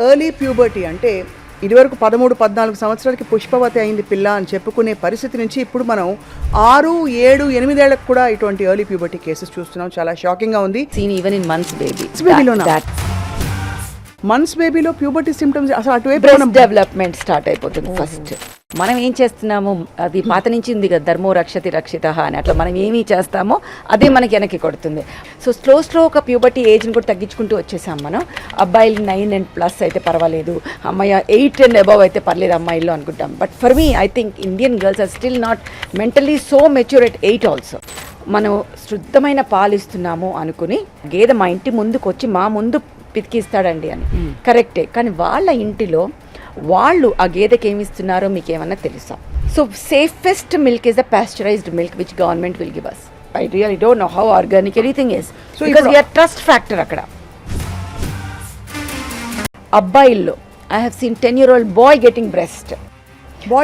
Early puberty అంటే ఇదివరకు 13-14 సంవత్సరాలకి పుష్పవతి అయింది పిల్ల అని చెప్పుకునే పరిస్థితి నుంచి ఇప్పుడు మనం 6, 7, 8 ఏళ్లకు కూడా ఇటువంటి ఎర్లీ ప్యూబర్టీ కేసెస్ చూస్తున్నాం. చాలా షాకింగ్ గా ఉంది. Seen even in months baby. Months బేబీలో ప్యూబర్టీ సిమ్టమ్స్ అసలు అటువైపు బ్రెస్ట్ డెవలప్మెంట్ స్టార్ట్ అయిపోతుంది ఫస్ట్. మనం ఏం చేస్తున్నాము, అది పాత నుంచి ఉంది కదా, ధర్మో రక్షతి రక్షిత అని, అట్లా మనం ఏమి చేస్తామో అదే మనకి వెనక్కి కొడుతుంది. సో స్లో ఒక ప్యూబర్టీ ఏజ్ని కూడా తగ్గించుకుంటూ వచ్చేసాం మనం. అబ్బాయిలు 9 and plus అయితే పర్వాలేదు, అమ్మాయి 8 and above అయితే పర్లేదు అమ్మాయిల్లో అనుకుంటాం. But for me I think Indian girls are still not mentally so mature at 8 also. మనం శుద్ధమైన పాలు ఇస్తున్నాము అనుకుని గేదె మా ఇంటి ముందుకు వచ్చి మా ముందు పితికిస్తాడండి అని కరెక్టే, కానీ వాళ్ళ ఇంటిలో వాళ్ళు ఆ గేదెకి ఏమి ఇస్తున్నారో మీకు ఏమన్నా తెలుసా? So safest milk is the pasteurised milk which government will give us. I really don't know how organic anything is, so because we are trust factor అక్కడ. అబ్బాయిల్లో I have seen 10-year-old boy getting breast.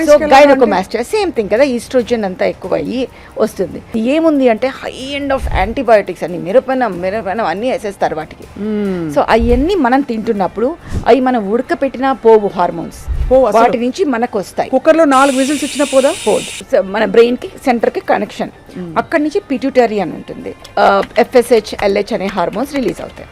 So gynaecomastia same thing కదా, oestrogen అంతా ఎక్కువ అయ్యి వస్తుంది. ఏముంది అంటే high end of antibiotics అన్ని, మిరపనం అన్నీ వేసేస్తారు వాటికి. సో అవన్నీ మనం తింటున్నప్పుడు అవి మనం ఉడకపెట్టినా పోవు హార్మోన్స్, వాటి నుంచి మనకు వస్తాయి. కుక్కర్లో 4 విజిల్స్ ఇచ్చిన పోదు. మన బ్రెయిన్ కి సెంటర్ కి కనెక్షన్, అక్కడి నుంచి పిట్యూటరీ అని ఉంటుంది, FSH LH అనే హార్మోన్స్ రిలీజ్ అవుతాయి.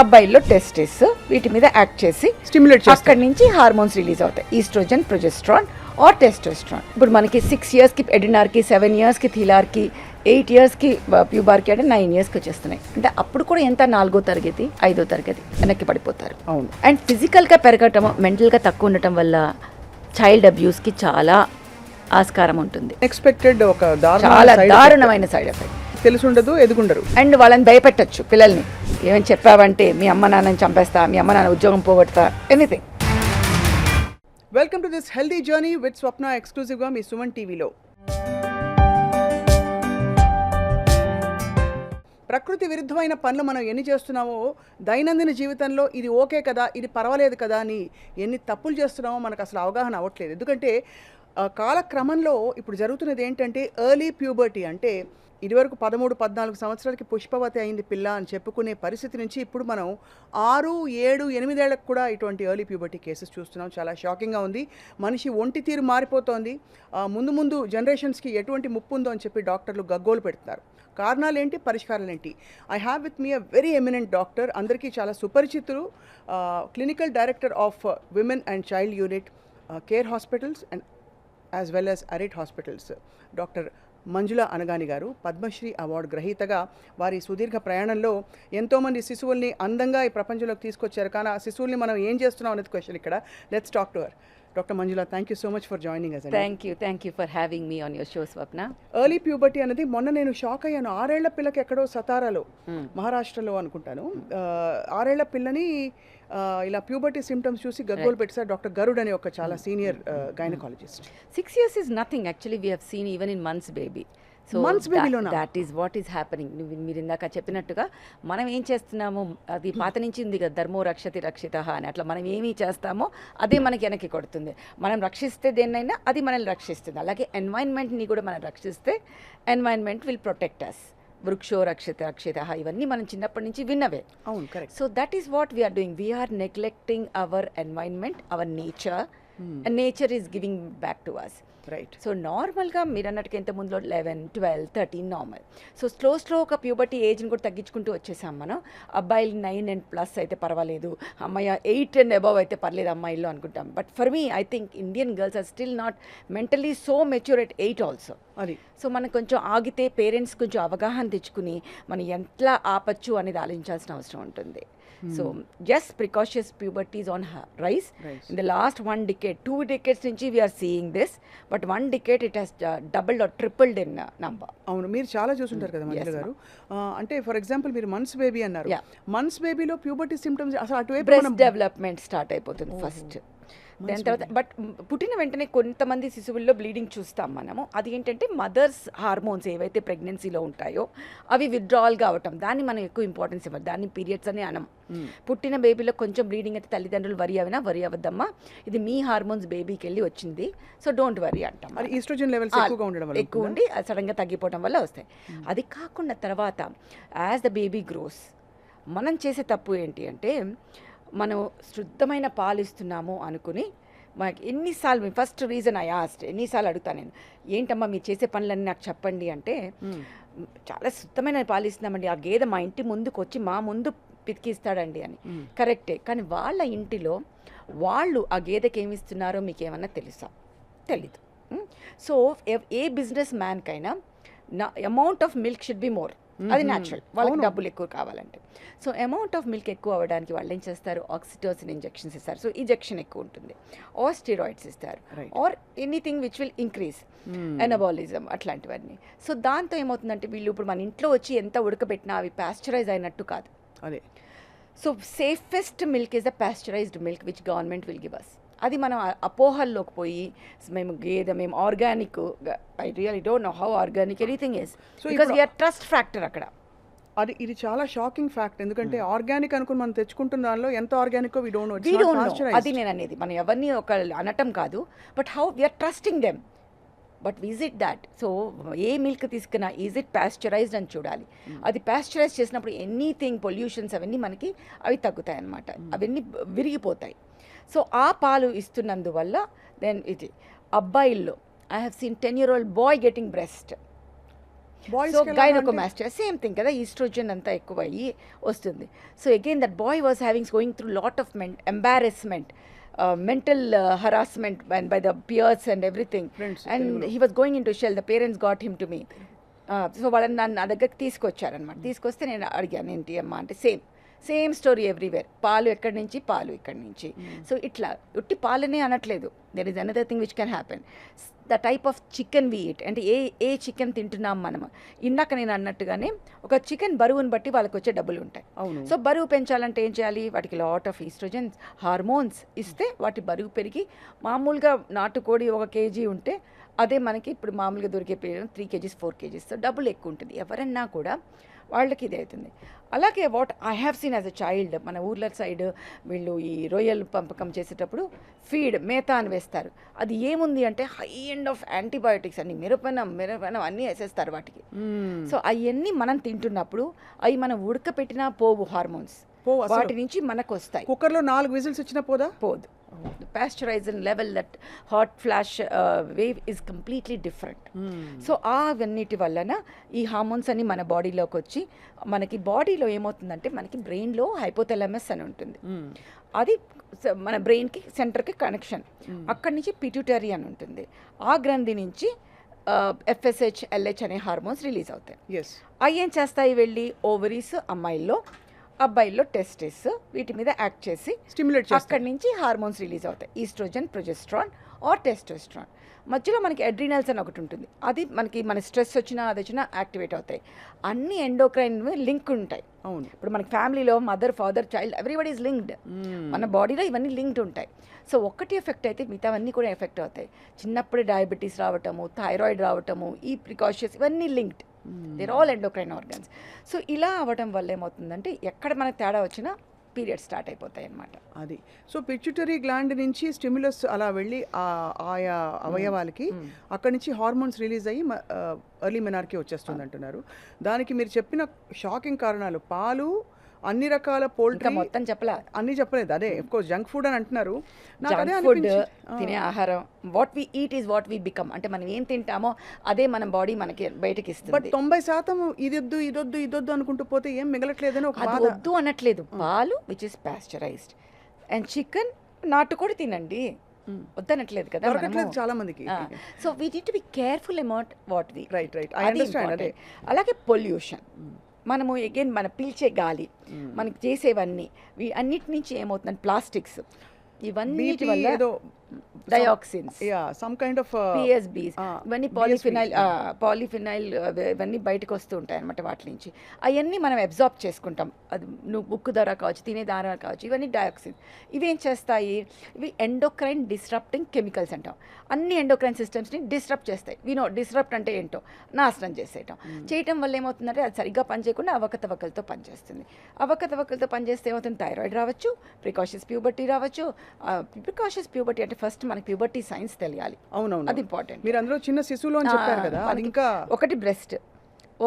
అబ్బాయిల్లో టెస్టిస్ వీటి మీద యాక్ట్ చేసి స్టిమ్యులేట్, అక్కడి నుంచి హార్మోన్స్ రిలీజ్ అవుతాయి, ఈస్ట్రోజన్, ప్రొజెస్ట్రాన్ ఆర్ టెస్టోస్ట్రాన్. ఇప్పుడు మనకి 6 years కి ఎడినార్కి, 7 years కి థిలార్కి, 8 years కి ప్యూబార్కి, అంటే 9 years కి వచ్చేస్తున్నాయి. అంటే అప్పుడు కూడా ఎంత 4వ తరగతి 5వ తరగతి వెనక్కి పడిపోతారు. అవును. అండ్ ఫిజికల్గా పెరగటం, మెంటల్గా తక్కువ ఉండటం వల్ల చైల్డ్ అబ్యూస్కి చాలా ఆస్కారం ఉంటుంది. ఎక్స్పెక్టెడ్ ఒక చాలా దారుణమైన సైడ్ ఎఫెక్ట్. తెలుసుండదు, ఎదుగుండరు, అండ్ వాళ్ళని భయపెట్టచ్చు పిల్లల్ని. ఏమని చెప్పావంటే మీ అమ్మ నాన్నని చంపేస్తా, మీ అమ్మ నాన్న ఉద్యోగం పోగొడతా, anything. Welcome to this healthy journey with Swapna, ఎక్స్క్లూజివ్గా మీ సుమన్ టీవీలో. ప్రకృతి విరుద్ధమైన పనులు మనం ఎన్ని చేస్తున్నామో దైనందిన జీవితంలో ఇది ఓకే కదా, ఇది పర్వాలేదు కదా అని ఎన్ని తప్పులు చేస్తున్నామో మనకు అసలు అవగాహన అవ్వట్లేదు. ఎందుకంటే కాలక్రమంలో ఇప్పుడు జరుగుతున్నది ఏంటంటే ఎర్లీ ప్యూబర్టీ అంటే ఇదివరకు 13-14 సంవత్సరాలకి పుష్పవతి అయింది పిల్ల అని చెప్పుకునే పరిస్థితి నుంచి ఇప్పుడు మనం 6, 7, 8 ఏళ్లకు కూడా ఇటువంటి ఎర్లీ ప్యూబర్టీ కేసెస్ చూస్తున్నాం. చాలా షాకింగ్గా ఉంది. మనిషి ఒంటి తీరు మారిపోతోంది. ముందు జనరేషన్స్కి ఎటువంటి ముప్పు ఉందో అని చెప్పి డాక్టర్లు గగ్గోలు పెడుతున్నారు. కారణాలు ఏంటి, పరిష్కారాలు ఏంటి? I have with me a very eminent doctor, అందరికీ చాలా సుపరిచితులు, clinical director of women and child unit, care hospitals and as well as అరిట్ హాస్పిటల్స్, డాక్టర్ మంజుల అనగాని గారు. పద్మశ్రీ అవార్డు గ్రహీతగా వారి సుదీర్ఘ ప్రయాణంలో ఎంతోమంది శిశువుల్ని అందంగా ఈ ప్రపంచంలోకి తీసుకొచ్చారు. కానీ ఆ శిశువుల్ని మనం ఏం చేస్తున్నాం అనేది క్వశ్చన్ ఇక్కడ. Let's talk to her. Doctor Manjula, thank you so much for joining us. Thank you for having me on your show Swapna. Early puberty అనేది మొన్న నేను షాక్ అయ్యాను. 6 ఏళ్ల పిల్లకి ఎక్కడో సతారాలో, మహారాష్ట్రలో అనుకుంటాను, 6 ఏళ్ల పిల్లని ఇలా ప్యూబర్టీ సిమ్టమ్స్ చూసి గగ్గోలు పెట్టారు డాక్టర్ గరుడ్ అనే ఒక చాలా senior gynaecologist. 6 years is nothing actually, we have seen even in months baby. So that is what is happening. మీరు ఇందాక చెప్పినట్టుగా మనం ఏం చేస్తున్నాము, అది పాత నుంచి ఉంది కదా, ధర్మో రక్షతి రక్షిత అని, అట్లా మనం ఏమి చేస్తామో అదే మనకి వెనక్కి కొడుతుంది. మనం రక్షిస్తే దేన్నైనా అది మనల్ని రక్షిస్తుంది. అలాగే ఎన్వైర్న్మెంట్ని కూడా మనం రక్షిస్తే ఎన్వైర్న్మెంట్ విల్ ప్రొటెక్ట్ అస్. వృక్షో రక్షిత ఇవన్నీ మనం చిన్నప్పటి నుంచి విన్నవే. అవును, correct. So that is what we're doing. We're neglecting our environment, our nature, and nature is giving back to us. Right. So నార్మల్గా మీరు అన్నట్టుగా ఇంత ముందులో 11, 12, 13 నార్మల్. సో స్లో ఒక ప్యూబర్టీ ఏజ్ని కూడా తగ్గించుకుంటూ వచ్చేసాం మనం. అబ్బాయిలు 9 and plus అయితే పర్వాలేదు, అమ్మాయి 8 and above అయితే పర్లేదు అమ్మాయిల్లో అనుకుంటాం. But for me I think Indian girls are still not mentally so mature at 8 also. అది సో మనం కొంచెం ఆగితే పేరెంట్స్ కొంచెం అవగాహన తెచ్చుకుని మనం ఎట్లా ఆపచ్చు అనేది ఆలోచించాల్సిన అవసరం ఉంటుంది. So just precautious puberty is on rise. In the last 1 decade, 2 decades నుంచి we are seeing this, but 1 decade it has doubled or tripled in number. అవును, మీరు చాలా చూసుంటారు కదా మంజుల గారు. అంటే ఫర్ ఎగ్జాంపుల్ మీరు మంత్స్ బేబీ అన్నారు. మంత్స్ బేబీలో ప్యూబర్టీ సిమ్టమ్స్ అసలు అటువైపు బ్రెస్ట్ డెవలప్మెంట్ స్టార్ట్ అయిపోతుంది ఫస్ట్. దాని తర్వాత బట్ పుట్టిన వెంటనే కొంతమంది శిశువుల్లో బ్లీడింగ్ చూస్తాం మనము. అది ఏంటంటే మదర్స్ హార్మోన్స్ ఏవైతే ప్రెగ్నెన్సీలో ఉంటాయో అవి విత్డ్రావల్ కావటం, దాన్ని మనం ఎక్కువ ఇంపార్టెన్స్ ఇవ్వాలి. దాన్ని పీరియడ్స్ అని అనం. పుట్టిన బేబీలో కొంచెం బ్లీడింగ్ అయితే తల్లిదండ్రులు వరి అవ్వద్దమ్మా, ఇది మీ హార్మోన్స్ బేబీకి వెళ్ళి వచ్చింది, సో డోంట్ వరీ అంటాం. ఈస్ట్రోజన్ లెవెల్స్ ఎక్కువ ఉండి సడన్గా తగ్గిపోవడం వల్ల వస్తాయి. అది కాకుండా తర్వాత యాజ్ ద బేబీ గ్రోస్ మనం చేసే తప్పు ఏంటి అంటే మనం శుద్ధమైన పాలు ఇస్తున్నాము అనుకుని మనకి ఎన్నిసార్లు ఫస్ట్ రీజన్ ఐ ఆస్ట్ ఎన్నిసార్లు అడుగుతాను నేను, ఏంటమ్మా మీరు చేసే పనులన్నీ నాకు చెప్పండి అంటే, చాలా శుద్ధమైన పాలు ఇస్తున్నామండి, ఆ గేదె మా ఇంటి ముందుకు వచ్చి మా ముందు పితికిస్తాడండి అని. కరెక్టే, కానీ వాళ్ళ ఇంటిలో వాళ్ళు ఆ గేదెకి ఏమి ఇస్తున్నారో మీకు ఏమన్నా తెలుసా? తెలీదు. సో ఏ బిజినెస్ మ్యాన్కైనా amount of milk should be more, అది న్యాచురల్, వాళ్ళకి డబ్బులు ఎక్కువ కావాలంటే. సో అమౌంట్ ఆఫ్ మిల్క్ ఎక్కువ అవ్వడానికి వాళ్ళు ఏం చేస్తారు, ఆక్సిటోసిన్ ఇంజెక్షన్స్ ఇస్తారు, సో ఇంజెక్షన్ ఎక్కువ ఉంటుంది, ఆర్ స్టెరాయిడ్స్ ఇస్తారు, or anything which will increase anabolism, అట్లాంటివన్నీ. సో దాంతో ఏమవుతుందంటే వీళ్ళు ఇప్పుడు మన ఇంట్లో వచ్చి ఎంత ఉడకబెట్టినా అవి పాస్చరైజ్ అయినట్టు కాదు. అదే. So safest milk is the pasteurised milk which government will give us. అది మనం అపోహల్లోకి పోయి మేము గేదె, మేము organic, I really don't know how organic anything is, because we are trust factor అక్కడ. ఇది చాలా షాకింగ్ ఫ్యాక్ట్, ఎందుకంటే ఆర్గానిక్ అనుకుని మనం తెచ్చుకుంటున్న దానిలో ఎంత ఆర్గానిక్ వి డోంట్ నో. అది నేను అనేది, మనం ఎవరిని ఒక అనటం కాదు, but how we're trusting them, but is it that? So ఏ మిల్క్ తీసుకున్నా ఈజ్ ఇట్ పాస్చరైజ్డ్ అని చూడాలి. అది పాస్చరైజ్ చేసినప్పుడు ఎనీథింగ్ పొల్యూషన్స్ అవన్నీ మనకి అవి తగ్గుతాయి అన్నమాట, అవన్నీ విరిగిపోతాయి. సో ఆ పాలు ఇస్తున్నందువల్ల దెన్ ఇది అబ్బాయిల్లో I have seen 10-year-old boy getting breast. So gynaecomastia same thing కదా, ఈస్ట్రోజన్ అంతా ఎక్కువ అయ్యి వస్తుంది. So again that boy was going through lot of embarrassment, mental harassment by the peers and everything, and he was going into shell. The parents got him to me. So వాళ్ళని నా దగ్గరికి తీసుకొచ్చారనమాట. తీసుకొస్తే నేను అడిగాను ఏంటి అమ్మా అంటే, సేమ్ స్టోరీ ఎవ్రీవేర్, పాలు ఎక్కడి నుంచి, పాలు ఇక్కడి నుంచి. సో ఇట్లా ఉట్టి పాలనే అనట్లేదు, there is another thing which can happen. The type of chicken we eat, అంటే ఏ చికెన్ తింటున్నాం మనము. ఇందాక నేను అన్నట్టుగానే ఒక చికెన్ బరువుని బట్టి వాళ్ళకి వచ్చే డబ్బులు ఉంటాయి. సో బరువు పెంచాలంటే ఏం చేయాలి, వాటికి లాట్ ఆఫ్ ఈస్ట్రోజన్స్ హార్మోన్స్ ఇస్తే వాటి బరువు పెరిగి, మామూలుగా నాటుకోడి 1 kg ఉంటే అదే మనకి ఇప్పుడు మామూలుగా దొరికే 3 kgs 4 kgs, సో డబ్బులు ఎక్కువ ఉంటుంది. ఎవరన్నా కూడా వాళ్ళకి ఇది అవుతుంది. అలాగే what I have scene as a child, మన ఊర్ల సైడ్ వీళ్ళు ఈ రొయ్యలు పంపకం చేసేటప్పుడు ఫీడ్ మేత అని వేస్తారు. అది ఏముంది అంటే హై ఎండ్ ఆఫ్ యాంటీబయోటిక్స్ అన్ని, మిరపనం అన్నీ వేసేస్తారు వాటికి. సో అవన్నీ మనం తింటున్నప్పుడు అవి మనం ఉడకపెట్టినా పోవు, హార్మోన్స్ వాటి నుంచి మనకు వస్తాయి. కుక్కర్లో 4 విజిల్స్ వచ్చినా పోదు. The pasteurization level, that hot flash wave is completely different. So అవన్నిటి వలన ఈ హార్మోన్స్ అన్ని మన బాడీలోకి వచ్చి, మనకి బాడీలో ఏమవుతుందంటే మనకి బ్రెయిన్లో హైపోథాలమస్ అని ఉంటుంది, అది మన బ్రెయిన్కి సెంటర్కి కనెక్షన్, అక్కడి నుంచి పిట్యూటరీ అని ఉంటుంది, ఆ గ్రంథి నుంచి FSH LH అనే హార్మోన్స్ రిలీజ్ అవుతాయి. అవి ఏం చేస్తాయి, వెళ్ళి ఓవరీస్ అమ్మాయిల్లో, అబ్బాయిల్లో టెస్టిస్, వీటి మీద యాక్ట్ చేసి స్టిమ్యులేట్ చేసి అక్కడి నుంచి హార్మోన్స్ రిలీజ్ అవుతాయి, ఈస్ట్రోజన్, ప్రొజెస్ట్రాన్ ఆర్ టెస్టోస్ట్రాన్. మధ్యలో మనకి అడ్రినల్స్ అని ఒకటి ఉంటుంది, అది మనకి మన స్ట్రెస్ వచ్చినా అది వచ్చినా యాక్టివేట్ అవుతాయి. అన్ని ఎండోక్రైన్ లింక్ ఉంటాయి. అవును, ఇప్పుడు మనకి ఫ్యామిలీలో mother, father, child everybody is linked. మన బాడీలో ఇవన్నీ లింక్డ్ ఉంటాయి. సో ఒక్కటి ఎఫెక్ట్ అయితే మిగతావన్నీ కూడా ఎఫెక్ట్ అవుతాయి. చిన్నప్పుడే డయాబెటీస్ రావటము, థైరాయిడ్ రావటము, ఈ ప్రికాషన్స్ ఇవన్నీ linked, there all endocrine organs. So ఇలా అవ్వడం వల్ల ఏమవుతుందంటే ఎక్కడ మనకు తేడా వచ్చినా పీరియడ్ స్టార్ట్ అయిపోతాయి అన్నమాట. అది సో పిట్యూటరీ గ్లాండ్ నుంచి స్టిమ్యులస్ అలా వెళ్ళి ఆయా అవయవాలకి అక్కడి నుంచి హార్మోన్స్ రిలీజ్ అయ్యి ఎర్లీ మెనార్కీ వచ్చేస్తుంది అంటున్నారు. దానికి మీరు చెప్పిన షాకింగ్ కారణాలు, పాలు, అన్ని రకాల పోల్ట్రీ, మొత్తం అన్ని చెప్పలేదు. అదే అఫ్కోర్స్ జంక్ ఫుడ్ అని అంటున్నారు. ఫుడ్ తినే ఆహారం, what we eat is what we become, అంటే మనం ఏం తింటామో అదే మన బాడీ మనకి బయటకి ఇస్తుంది. బట్ 90% ఇదొద్దు అనుకుంటూ పోతే ఏం మిగలట్లేదని ఒక బాధ. వద్దు అనట్లేదు, పాలు which is pasteurized and chicken, నాటుకోడి తినండి, వద్దనట్లేదు కదా చాలా మందికి. So we need to be careful about what we right. I understand. అదే అలాగే పొల్యూషన్, మనము అగైన్ మన పీల్చే గాలి, మనకి చేసేవన్నీ, అన్నిటి నుంచి ఏమవుతుందంటే ప్లాస్టిక్స్, ఇవన్నీ వల్ల dioxins, some kind of PSBs, ఇవన్నీ పాలిఫినైల్ ఇవన్నీ బయటకు వస్తూ ఉంటాయి అనమాట వాటి నుంచి. అవన్నీ మనం అబ్జార్బ్ చేసుకుంటాం, అది నువ్వు బుక్ ద్వారా కావచ్చు, తినే ద్వారా కావచ్చు, ఇవన్నీ డయాక్సిన్స్. ఇవేం చేస్తాయి, ఇవి ఎండోక్రైన్ డిస్రప్టింగ్ కెమికల్స్ అంటాం. అన్ని ఎండోక్రైన్ సిస్టమ్స్ని డిస్రప్ట్ చేస్తాయి. డిస్రప్ట్ అంటే ఏంటో, నాశనం చేయటం వల్ల ఏమవుతుందంటే అది సరిగ్గా పనిచేయకుండా అవకతవకలతో పనిచేస్తుంది. అవకతవకలతో పనిచేస్తే ఏమవుతుంది, థైరాయిడ్ రావచ్చు, ప్రికాషస్ ప్యూబర్టీ రావచ్చు. ప్రికాషస్ ప్యూబర్టీ అంటే ఫస్ట్ మనకి ప్యూబర్టీ సైన్స్ తెలియాలి. అవునవును, అది ఇంపార్టెంట్. మీరు అందులో చిన్న శిశువులో అని చెప్పారు కదా, అది ఇంకా ఒకటి బ్రెస్ట్,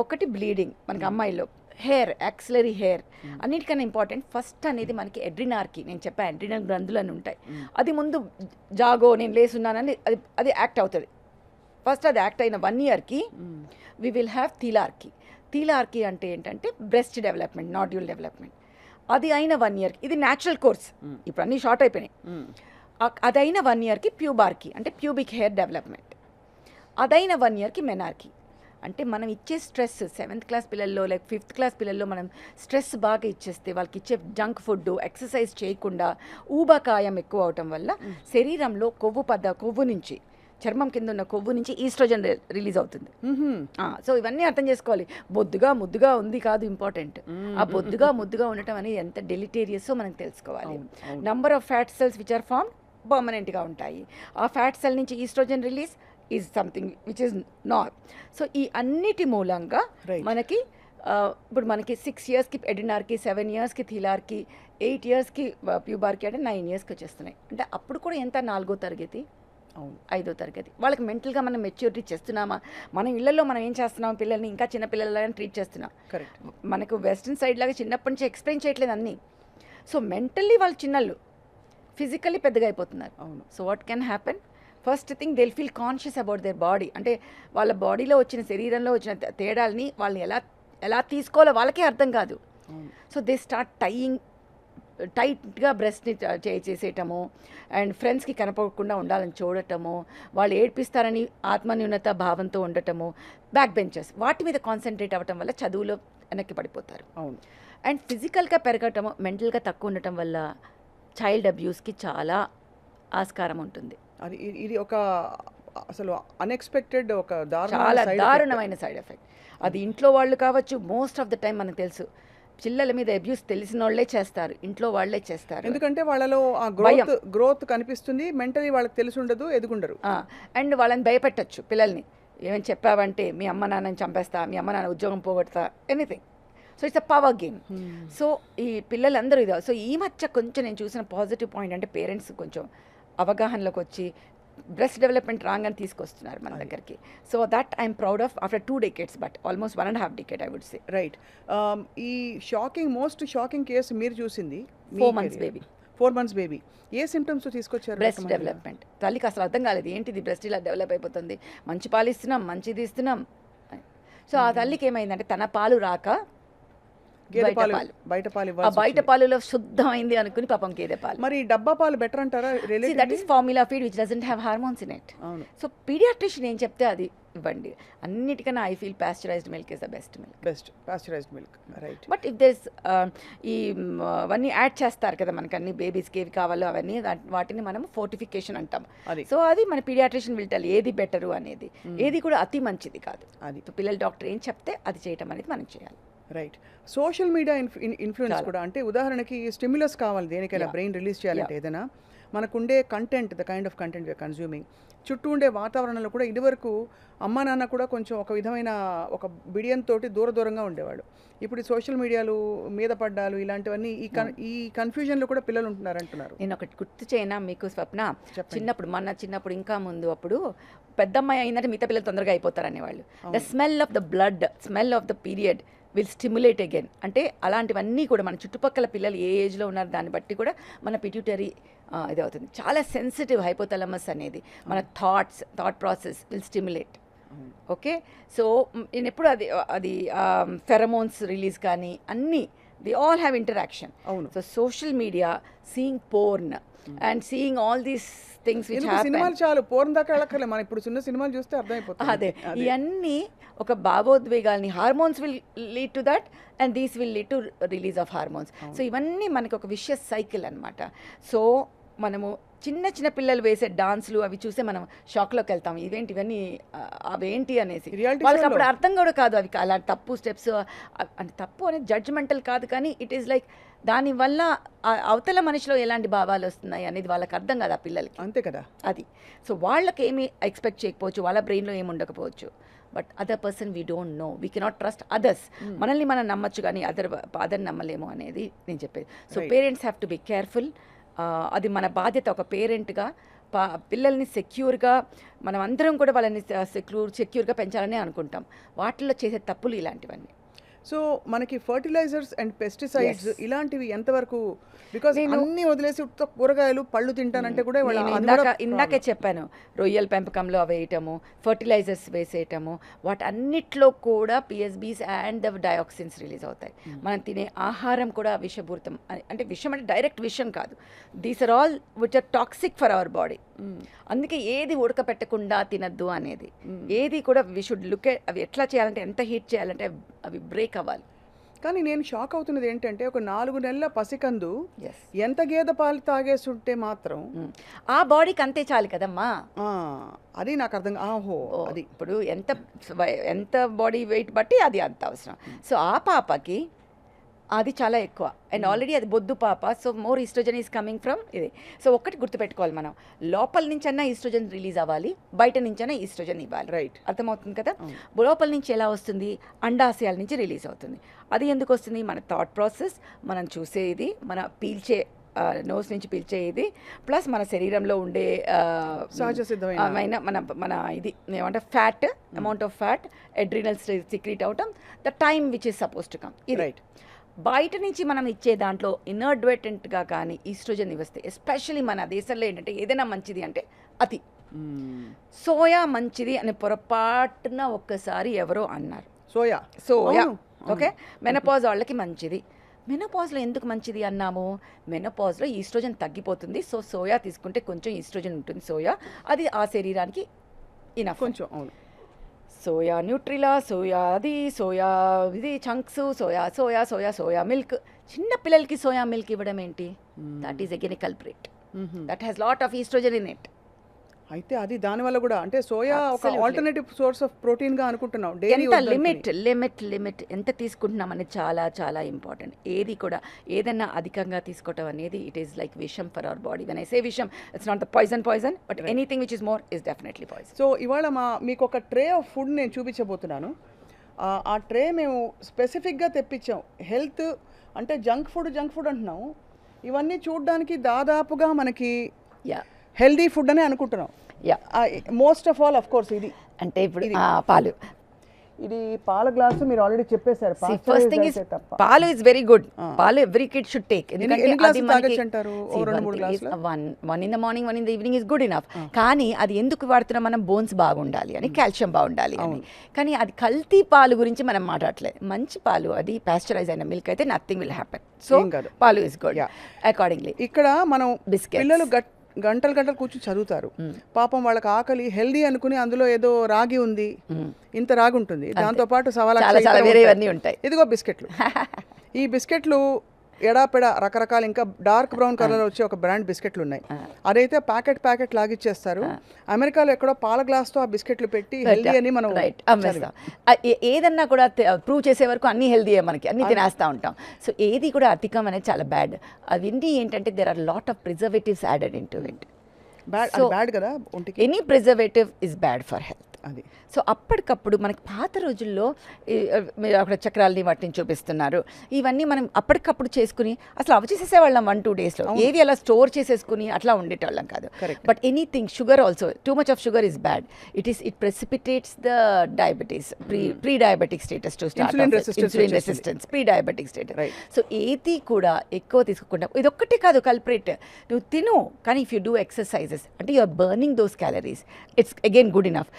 ఒకటి బ్లీడింగ్, మనకి అమ్మాయిలో హెయిర్, యాక్సిలరీ హెయిర్ అన్నిటికన్నా ఇంపార్టెంట్ ఫస్ట్ అనేది మనకి ఎడ్రినార్కి, నేను చెప్పాను ఎడ్రినల్ గ్రంథులు అని ఉంటాయి. అది ముందు జాగో నేను లేసున్నానని అది యాక్ట్ అవుతుంది. ఫస్ట్ అది యాక్ట్ అయిన 1 ఇయర్కి వి విల్ హ్యావ్ థీలార్కీ. థీలార్కీ అంటే ఏంటంటే బ్రెస్ట్ డెవలప్మెంట్, నాడ్యూల్ డెవలప్మెంట్. అది అయిన 1 ఇయర్కి, ఇది న్యాచురల్ కోర్స్, ఇప్పుడు అన్నీ షార్ట్ అయిపోయినాయి. అదైన 1 ఇయర్కి ప్యూబార్కీ అంటే ప్యూబిక్ హెయిర్ డెవలప్మెంట్. అదైన 1 ఇయర్కి మెనార్కీ. అంటే మనం ఇచ్చే స్ట్రెస్ 7th క్లాస్ పిల్లల్లో లైక్ 5th క్లాస్ పిల్లల్లో మనం స్ట్రెస్ బాగా ఇచ్చేస్తే వాళ్ళకి ఇచ్చే జంక్ ఫుడ్, ఎక్సర్సైజ్ చేయకుండా ఊబకాయం ఎక్కువ అవటం వల్ల శరీరంలో కొవ్వు నుంచి, చర్మం కింద ఉన్న కొవ్వు నుంచి ఈస్ట్రోజన్ రిలీజ్ అవుతుంది. సో ఇవన్నీ అర్థం చేసుకోవాలి. ముద్దుగా ఉంది కాదు ఇంపార్టెంట్, ఆ ముద్దుగా ఉండటం అనేది ఎంత డెలిటేరియస్ మనం తెలుసుకోవాలి. Number of fat cells which are form పర్మనెంట్గా ఉంటాయి. ఆ ఫ్యాట్ సెల్ నుంచి oestrogen release is something which is not. So ఈ అన్నిటి మూలంగా మనకి ఇప్పుడు మనకి 6 ఇయర్స్కి ఎడినార్కి, 7 ఇయర్స్కి థీలార్కి, 8 ఇయర్స్కి ప్యూబార్కి అంటే 9 ఇయర్స్కి వచ్చేస్తున్నాయి. అంటే అప్పుడు కూడా ఎంత 4వ తరగతి, 5వ తరగతి. వాళ్ళకి మెంటల్గా మనం మెచ్యూరిటీ చేస్తున్నామా? మనం ఇళ్లలో మనం ఏం చేస్తున్నాం, పిల్లల్ని ఇంకా చిన్న పిల్లలని ట్రీట్ చేస్తున్నాం. మనకు వెస్ట్రన్ సైడ్ లాగా చిన్నప్పటి నుంచి ఎక్స్ప్లెయిన్ చేయట్లేదు అన్నీ. సో మెంటల్లీ వాళ్ళు చిన్నళ్ళు, ఫిజికల్లీ పెద్దగా అయిపోతున్నారు. So what can happen? First thing they feel conscious about their body. అంటే వాళ్ళ బాడీలో వచ్చిన, శరీరంలో వచ్చిన తేడాలని వాళ్ళు ఎలా తీసుకోవాలో వాళ్ళకే అర్థం కాదు. సో దే స్టార్ట్ టైట్గా బ్రెస్ట్ని చేసేయటము, అండ్ ఫ్రెండ్స్కి కనపడకుండా ఉండాలని చూడటము, వాళ్ళు ఏడ్పిస్తారని ఆత్మన్యూనత భావంతో ఉండటము, బ్యాక్ బెంచెస్ వాటి మీద కాన్సన్ట్రేట్ అవ్వటం వల్ల చదువులో వెనక్కి పడిపోతారు. అండ్ ఫిజికల్గా పెరగటము, మెంటల్గా తక్కువ ఉండటం వల్ల చైల్డ్ అబ్యూస్కి చాలా ఆస్కారం ఉంటుంది. అది ఇది ఒక అసలు అన్ఎక్స్పెక్టెడ్, ఒక చాలా దారుణమైన సైడ్ ఎఫెక్ట్. అది ఇంట్లో వాళ్ళు కావచ్చు, మోస్ట్ ఆఫ్ ద టైం మనకు తెలుసు పిల్లల మీద అబ్యూస్ తెలిసిన వాళ్ళే చేస్తారు, ఇంట్లో వాళ్ళే చేస్తారు. ఎందుకంటే వాళ్ళలో ఆ గ్రోత్ కనిపిస్తుంది, మెంటలీ వాళ్ళకి తెలిసి ఉండదు, ఎదుగుండరు. అండ్ వాళ్ళని భయపెట్టచ్చు పిల్లల్ని. ఏమైనా చెప్పావంటే మీ అమ్మ నాన్నని చంపేస్తా, మీ అమ్మ నాన్న ఉద్యోగం పోగొడతా, anything. So it's a power game. So ఈ పిల్లలందరూ ఇదే. సో ఈ మధ్య కొంచెం నేను చూసిన పాజిటివ్ పాయింట్ అంటే పేరెంట్స్ కొంచెం అవగాహనలోకి వచ్చి బ్రెస్ట్ డెవలప్మెంట్ రాగానే తీసుకొస్తున్నారు మన దగ్గరికి. So that I'm proud of after 2 decades, but almost 1.5 decade I would say. Right. ఈ మోస్ట్ షాకింగ్ కేసు మీరు చూసింది 4 months బేబీ. 4 months baby. ఏ సిమ్టమ్స్ తీసుకొచ్చారు? Breast development. తల్లికి అసలు అర్థం కాలేదు, ఏంటిది బ్రెస్ట్ ఇలా డెవలప్ అయిపోతుంది, మంచి పాలు ఇస్తున్నాం, మంచిది ఇస్తున్నాం. సో ఆ తల్లికి ఏమైందంటే తన పాలు రాక బయట పాలులో శుద్ధమైంది అనుకుని పాపం గేదె పాలు. మరి డబ్బా పాలు బెటర్ అంటారా? That is formula feed which doesn't have hormones in it. So paediatrician ఏం చెప్తే అది ఇవ్వండి. అన్నిటికన్నా I feel pasteurised milk is the best pasteurised milk. Right. But if these అవన్నీ యాడ్ చేస్తారు కదా మనకి, అన్ని బేబీస్కి ఏవి కావాలో అవన్నీ, వాటిని మనం ఫోర్టిఫికేషన్ అంటాం. సో అది మన పీడియాట్రిషియన్ విల్ టెల్ ఏది బెటరు అనేది. ఏది కూడా అతి మంచిది కాదు. అది పిల్లల డాక్టర్ ఏం చెప్తే అది చేయటం అనేది మనం చేయాలి. రైట్. సోషల్ మీడియా ఇన్ఫ్లుయెన్స్ కూడా, అంటే ఉదాహరణకి స్టిమ్యులస్ కావాలి దేనికైనా, బ్రెయిన్ రిలీజ్ చేయాలంటే ఏదైనా, మనకుండే content, the kind of content we are consuming, చుట్టూ ఉండే వాతావరణంలో కూడా ఇదివరకు అమ్మా నాన్న కూడా కొంచెం ఒక విధమైన ఒక బిడియంతో దూరంగా ఉండేవాడు. ఇప్పుడు సోషల్ మీడియాలు మీద పడ్డాలు ఇలాంటివన్నీ ఈ కన్ఫ్యూజన్లో కూడా పిల్లలు ఉంటున్నారు అంటున్నారు. నేను ఒకటి గుర్తు చేయనా మీకు స్వప్న? చిన్నప్పుడు ఇంకా ముందు అప్పుడు పెద్దమ్మాయి అయిందంటే మిగతా పిల్లలు తొందరగా అయిపోతారు అనేవాళ్ళు. The smell of the blood, smell of the period will stimulate again. అంటే అలాంటివన్నీ కూడా మన చుట్టుపక్కల పిల్లలు ఏ ఏజ్లో ఉన్నారు దాన్ని బట్టి కూడా మన పిట్యూటరీ ఇది అవుతుంది. చాలా సెన్సిటివ్ హైపోథాలమస్ అనేది, మన thought process will stimulate. Okay. So నేను ఎప్పుడు అది ఫెరమోన్స్ రిలీజ్ కానీ అన్నీ they all have interaction. So social media, seeing porn and seeing all these things which happen. సినిమాలు చాలు, పోర్న్ దాకా వెళ్ళక్కర్లే, మనం ఇప్పుడు చిన్న సినిమాలు చూస్తే అర్థమైపోతుంది. అదే ఇవన్నీ ఒక భావోద్వేగాల్ని, hormones will lead to that and these will lead to release of hormones. So ఇవన్నీ మనకి ఒక విషయస్ సైకిల్ అనమాట. సో మనము చిన్న పిల్లలు వేసే డాన్స్లు అవి చూసే మనం షాక్లోకి వెళ్తాం, ఇవన్నీ అవేంటి అనేసి. వాళ్ళకి అప్పుడు అర్థం కూడా కాదు అవి అలాంటి తప్పు స్టెప్స్. అంటే తప్పు అనేది జడ్జ్మెంటల్ కాదు, కానీ ఇట్ ఈస్ లైక్ దానివల్ల అవతల మనిషిలో ఎలాంటి భావాలు వస్తున్నాయి అనేది వాళ్ళకి అర్థం కాదు ఆ పిల్లలకి. అంతే కదా. అది సో వాళ్ళకి ఏమి ఎక్స్పెక్ట్ చేయకపోవచ్చు, వాళ్ళ బ్రెయిన్లో ఏమి ఉండకపోవచ్చు. But other person we don't know, we cannot trust others. మనల్ని మనం నమ్మచ్చు కానీ అదర్ నమ్మలేము అనేది నేను చెప్పేది. So parents have to be careful. అది మన బాధ్యత ఒక పేరెంట్గా. పిల్లల్ని సెక్యూర్గా మనం అందరం కూడా వాళ్ళని సెక్యూర్గా పెంచాలని అనుకుంటాం. వాటిల్లో చేసే తప్పులు ఇలాంటివన్నీ. సో మనకి ఫర్టిలైజర్స్ అండ్ పెస్టిసైడ్స్ ఇలాంటివి ఎంతవరకు, బికాస్ అన్ని వదిలేసి ఉత్త కూరగాయలు పళ్ళు తింటానంటే కూడా నేను ఇందాకే చెప్పాను, రొయ్యల పెంపకంలో అవి వేయటము, ఫర్టిలైజర్స్ వేసేయటము, వాటన్నిటిలో కూడా PSBs and the dioxins release అవుతాయి. మనం తినే ఆహారం కూడా విషపూరితం, అంటే విషం అంటే డైరెక్ట్ విషం కాదు, these are all which are toxic for our body. అందుకే ఏది ఉడకపెట్టకుండా తినద్దు అనేది, ఏది కూడా వి షుడ్ లుక్ ఎట్ అవి ఎట్లా చేయాలంటే, ఎంత హీట్ చేయాలంటే అవి బ్రేక్ అవ్వాలి. కానీ నేను షాక్ అవుతున్నది ఏంటంటే, ఒక 4 నెలల పసికందు ఎంత గేదె పాలు తాగేస్తుంటే మాత్రం ఆ బాడీకి అంతే చాలు కదమ్మా. అది నాకు అర్థం అది ఇప్పుడు ఎంత బాడీ వెయిట్ బట్టి అది అంత అవసరం. సో ఆ పాపకి అది చాలా ఎక్కువ, అండ్ ఆల్రెడీ అది బొద్దు పాప, so more oestrogen is coming from ఇది. సో ఒక్కటి గుర్తుపెట్టుకోవాలి, మనం లోపల నుంచైనా ఈస్ట్రోజన్ రిలీజ్ అవ్వాలి, బయట నుంచైనా ఈస్ట్రోజన్ ఇవ్వాలి. రైట్, అర్థమవుతుంది కదా. లోపల నుంచి ఎలా వస్తుంది, అండాశయాల నుంచి రిలీజ్ అవుతుంది. అది ఎందుకు వస్తుంది, మన థాట్ ప్రాసెస్, మనం చూసేది, మన పీల్చే నోస్ నుంచి పీల్చేది, ప్లస్ మన శరీరంలో ఉండే సహజ సిద్ధమైన మన ఇది ఏమంటే fat, amount of fat, అడ్రినల్స్ secrete అవటం, the time which is suppose to come. ఇది రైట్. బయట నుంచి మనం ఇచ్చే దాంట్లో ఇన్అడ్వర్టెంట్గా కానీ ఈస్ట్రోజన్ ఇవస్తే, ఎస్పెషలీ మన దేశంలో ఏంటంటే ఏదైనా మంచిది అంటే అతి. సోయా మంచిది అని పొరపాటున ఒక్కసారి ఎవరో అన్నారు. సోయా ఓకే, మెనపాజ్ వాళ్ళకి మంచిది. మెనపాజ్లో ఎందుకు మంచిది అన్నాము, మెనపాజ్లో ఈస్ట్రోజన్ తగ్గిపోతుంది, సో సోయా తీసుకుంటే కొంచెం ఈస్ట్రోజన్ ఉంటుంది సోయా, అది ఆ శరీరానికి ఇనఫ్ కొంచెం. అవును, సోయా న్యూట్రిలా, సోయా అది, సోయా ఇది chunks, soya soya soya soya milk. చిన్న పిల్లలకి సోయా మిల్క్ ఇవ్వడం ఏంటి, that is again a culprit, that has lot of oestrogen in it. అయితే అది దానివల్ల కూడా, అంటే సోయా ఒక ఆల్టర్నేటివ్ సోర్స్ ఆఫ్ ప్రోటీన్ గా అనుకుంటున్నాం. ఎంత లిమిట్ ఎంత తీసుకుంటున్నాం అనేది చాలా చాలా ఇంపార్టెంట్. ఏది కూడా ఏదైనా అధికంగా తీసుకోవటం అనేది ఇట్ ఈస్ లైక్ విషం for our body. When I say విషం, it's not the poison but anything which is more is definitely poison. So ఇవాళ మీకు ఒక ట్రే ఆఫ్ ఫుడ్ నేను చూపించబోతున్నాను. ఆ ట్రే మేము స్పెసిఫిక్గా తెప్పించాం. హెల్త్ అంటే జంక్ ఫుడ్ అంటున్నాం, ఇవన్నీ చూడడానికి దాదాపుగా మనకి హెల్దీ ఫుడ్ అనే అనుకుంటున్నాం. Most of all of course ఇది అంటే ఇప్పుడు పాలు, ఇది పాల గ్లాసు మీరు ఆల్రెడీ చెప్పేశారు. ఫస్ట్ థింగ్ ఇస్ పాలు ఇస్ వెరీ గుడ్. పాలు every kid should take. One in the morning, one in the evening is good enough. కానీ అది ఎందుకు వాడుతున్నాం మనం, బోన్స్ బాగుండాలి అని, కాల్షియం బాగుండాలి అని. కానీ అది కల్తీ పాలు గురించి మనం మాట్లాడలేదు. మంచి పాలు, అది పాస్చరైజ్ అయిన మిల్క్ అయితే నథింగ్ విల్ హ్యాపెన్. సో పాలు ఇస్ గుడ్ అకార్డింగ్లీ. ఇక్కడ మనం పిల్లలు గంటలు కూర్చొని చదువుతారు, పాపం వాళ్ళకి ఆకలి, హెల్దీ అనుకుని అందులో ఏదో రాగి ఉంది, ఇంత రాగి ఉంటుంది, దాంతో పాటు ఉంటాయి. ఇదిగో బిస్కెట్లు. ఈ బిస్కెట్లు ఎడాపెడ రకరకాల ఇంకా డార్క్ బ్రౌన్ కలర్ వచ్చే ఒక బ్రాండ్ బిస్కెట్లు ఉన్నాయి. అదైతే ప్యాకెట్ లాగిచ్చేస్తారు. అమెరికాలో ఎక్కడో పాల గ్లాస్ తో ఆ బిస్కెట్లు పెట్టి హెల్దీ అని మనం ఏదన్నా కూడా ప్రూవ్ చేసే వరకు అన్ని హెల్దీయే, మనకి అన్ని తినేస్తూ ఉంటాం. సో ఏది కూడా అధికం అనేది చాలా బ్యాడ్. అవన్నీ ఏంటంటే there are lot of preservatives added into it. Bad కదా, any preservative is bad for health. అది. సో అప్పటికప్పుడు మనకి పాత రోజుల్లో మీరు అక్కడ చక్రాలని వాటిని చూపిస్తున్నారు, ఇవన్నీ మనం అప్పటికప్పుడు చేసుకుని అసలు అవి చేసేసేవాళ్ళం 1-2 daysలో. ఏవి అలా స్టోర్ చేసేసుకుని అట్లా ఉండేటోళ్ళం కాదు. But anything, sugar also, too much of sugar is bad. It precipitates the diabetes, pre diabetic status to start, insulin resistance, pre diabetic status. So ఏది కూడా ఎక్కువ తీసుకోకుండా, ఇదొక్కటే కాదు కల్ప్రిట్, నువ్వు తిను, కానీ ఇఫ్ యూ డూ ఎక్సర్సైజెస్ అంటే you are burning those calories, it's again good enough.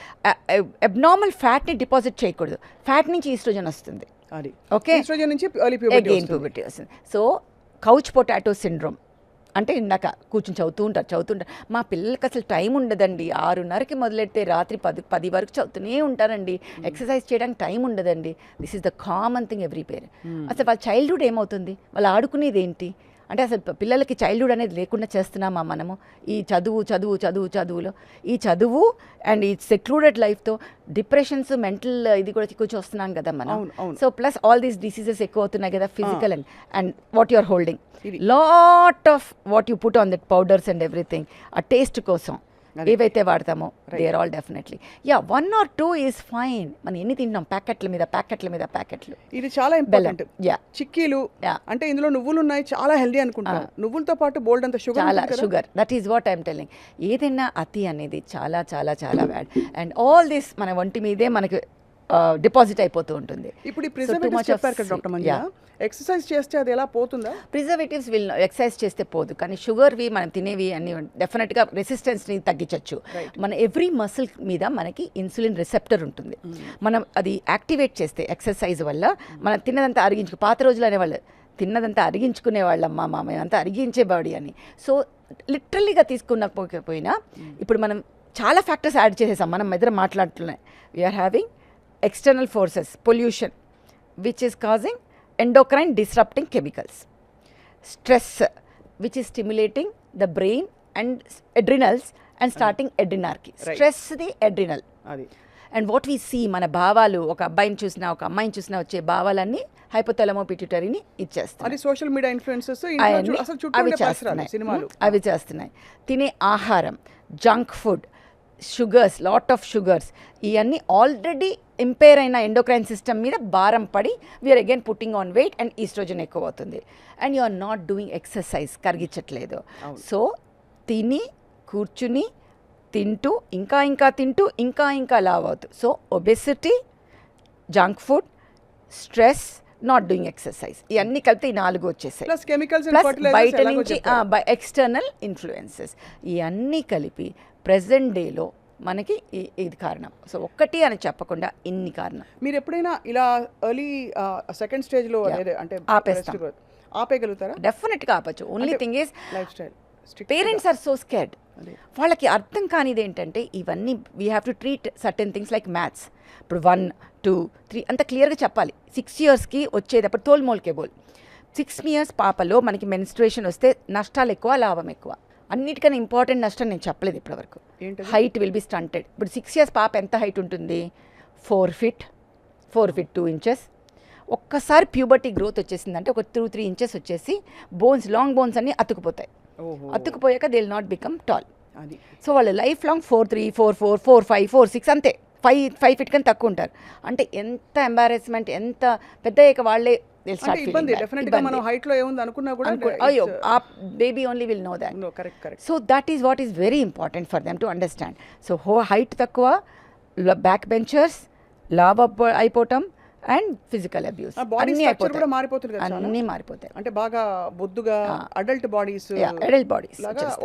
Abnormal ఫ్యాట్ని డిపాజిట్ చేయకూడదు, ఫ్యాట్ నుంచి ఈస్ట్రోజన్ వస్తుంది. అది ఓకే, ఈస్ట్రోజన్ నుంచి అగైన్ ప్యూబర్టీ వస్తుంది. సో కౌచ్ పొటాటో సిండ్రోమ్ అంటే ఇందాక కూర్చొని చదువుతుంటారు. మా పిల్లలకి అసలు టైం ఉండదండి, 6:30కి మొదలెడితే రాత్రి 10 వరకు చదువుతూనే ఉంటారండి, ఎక్సర్సైజ్ చేయడానికి టైం ఉండదండి. This is the common thing every parent. అసలు వాళ్ళ చైల్డ్హుడ్ ఏమవుతుంది, వాళ్ళు ఆడుకునేది ఏంటి అంటే, అసలు పిల్లలకి చైల్డ్హుడ్ అనేది లేకుండా చేస్తున్నామా మనము? ఈ చదువులో ఈ చదువు అండ్ ఈ సెక్లూడెడ్ లైఫ్తో డిప్రెషన్స్, మెంటల్ ఇది కూడా కొంచెం వస్తున్నాం కదా మనం. So plus all these diseases ఎక్కువ అవుతున్నాయి కదా, physical and what you are holding, lot of what you put on that powders and everything, ఆ టేస్ట్ కోసం ఏవైతే వాడతామో they are all definitely 1 or 2 is fine. మనం ఎన్ని తింటాం, ప్యాకెట్ల మీద. ఇది చాలా ఇంపార్టెంట్. చిక్కీలు అంటే ఇందులో నువ్వులు ఉన్నాయి, చాలా హెల్దీ అనుకుంటాం. నువ్వులతో పాటు బోల్డ్ అంత sugar, that is what I'm telling. ఏదైనా అతి అనేది చాలా చాలా చాలా బ్యాడ్. అండ్ ఆల్ దిస్ మన ఒంటి మీదే మనకి డిపాజిట్ అయిపోతూ ఉంటుంది. ఇప్పుడు ఈ ప్రిజర్వేటివ్స్ చెప్పారు కదా డాక్టర్ మంజుల, ఎక్సర్సైజ్ చేస్తే అది ఎలా పోతుందా? ప్రిజర్వేటివ్స్ ఎక్సర్సైజ్ చేస్తే పోదు, కానీ షుగర్వి మనం తినేవి అన్ని డెఫినెట్గా రెసిస్టెన్స్ని తగ్గించవచ్చు. మన ఎవ్రీ మసిల్ మీద మనకి ఇన్సులిన్ రిసెప్టర్ ఉంటుంది. మనం అది యాక్టివేట్ చేస్తే ఎక్సర్సైజ్ వల్ల మనం తిన్నదంతా పాత రోజులు అనేవాళ్ళు తిన్నదంతా అరిగించుకునే వాళ్ళమ్మ మామయ్య అంతా అరిగించే బాడీ అని. సో లిటరల్లీగా తీసుకున్నపోయినా ఇప్పుడు మనం చాలా ఫ్యాక్టర్స్ యాడ్ చేసేసాం. మనం ఎదురు మాట్లాడుతున్నాయి. We are having external forces, pollution which is causing endocrine disrupting chemicals, stress which is stimulating the brain and adrenals and starting adrenarchy. Stress the adrenal adi, and what we see మన భావాలు ఒక అబ్బాయిని చూసినా ఒక అమ్మాయిని చూసినా వచ్చే భావాలన్నీ హైపోథాలమో పిట్యూటరీని ఇచ్చేస్తాయి. అది సోషల్ మీడియా ఇన్ఫ్లుయెన్సెస్ అసలు చుట్టూ ఉండే పరిసరాలు సినిమాలు అవి చేస్తున్నాయి. తినే ఆహారం, junk food, sugars, lot of sugars, ఇవన్నీ ఆల్రెడీ ఇంపేర్ అయిన ఎండోక్రైన్ సిస్టమ్ మీద భారం పడి we are again putting on weight and estrogen ఎక్కువ అవుతుంది. And you are not doing exercise, కరిగించట్లేదు. సో తిని కూర్చుని తింటూ ఇంకా తింటూ ఇంకా లావ్ అవుతుంది. So obesity, junk food, stress, not doing exercise, ఇవన్నీ కలిపి 4 వచ్చేసాయి. ప్లస్ కెమికల్స్, బయట నుంచి ఎక్స్టర్నల్ ఇన్ఫ్లుయెన్సెస్, ఇవన్నీ కలిపి ప్రెజెంట్ డేలో మనకి ఇది కారణం. సో ఒక్కటి అని చెప్పకుండా ఇన్ని కారణం. మీరు ఎప్పుడైనా ఇలా ఎర్లీ సెకండ్ స్టేజ్లో అంటే ఆపేయగలుగుతారా? డెఫినెట్గా ఆపచ్చు. Only thing is lifestyle. Parents are so scared. వాళ్ళకి అర్థం కానిది ఏంటంటే ఇవన్నీ we have to treat certain things like maths. ఇప్పుడు 1, 2, 3 అంత క్లియర్గా చెప్పాలి. 6 yearsకి వచ్చేటప్పుడు తోల్మోల్కే బోల్. 6 years పాపలో మనకి మెన్స్ట్రుయేషన్ వస్తే నష్టాలు ఎక్కువ, లాభం ఎక్కువ. అన్నిటికన్నా ఇంపార్టెంట్ నష్టం నేను చెప్పలేదు ఇప్పటివరకు. Height will be stunted. ఇప్పుడు 6 years పాప ఎంత హైట్ ఉంటుంది? 4 feet 2 inches. ఒక్కసారి ప్యూబర్టీ గ్రోత్ వచ్చేసిందంటే ఒక 2-3 inches వచ్చేసి బోన్స్, లాంగ్ బోన్స్ అన్నీ అతుకుపోతాయి. అతుకుపోయాక they will not become tall. So వాళ్ళు లైఫ్ లాంగ్ 4'3", 4'4", 4'5", 4'6 అంతే. 5 feet కన్నా తక్కువ ఉంటారు. అంటే ఎంత ఎంబారెస్మెంట్, ఎంత పెద్ద అయ్యాక వాళ్ళే ఇబ్బంది. డెఫినెట్‌గా మనం హైట్ లో ఏముంది అనుకున్నా కూడా అయ్యో ఆ baby only will know that. Correct. So that is what is very important for them to understand. So height తక్కువ, బ్యాక్ బెంచర్స్, లావ్ అయిపోవటం అండ్ ఫిజికల్ అబ్యూస్ అన్నీ మారిపోతాయి. అంటే బాగా బొద్దుగా అడల్ట్ బాడీస్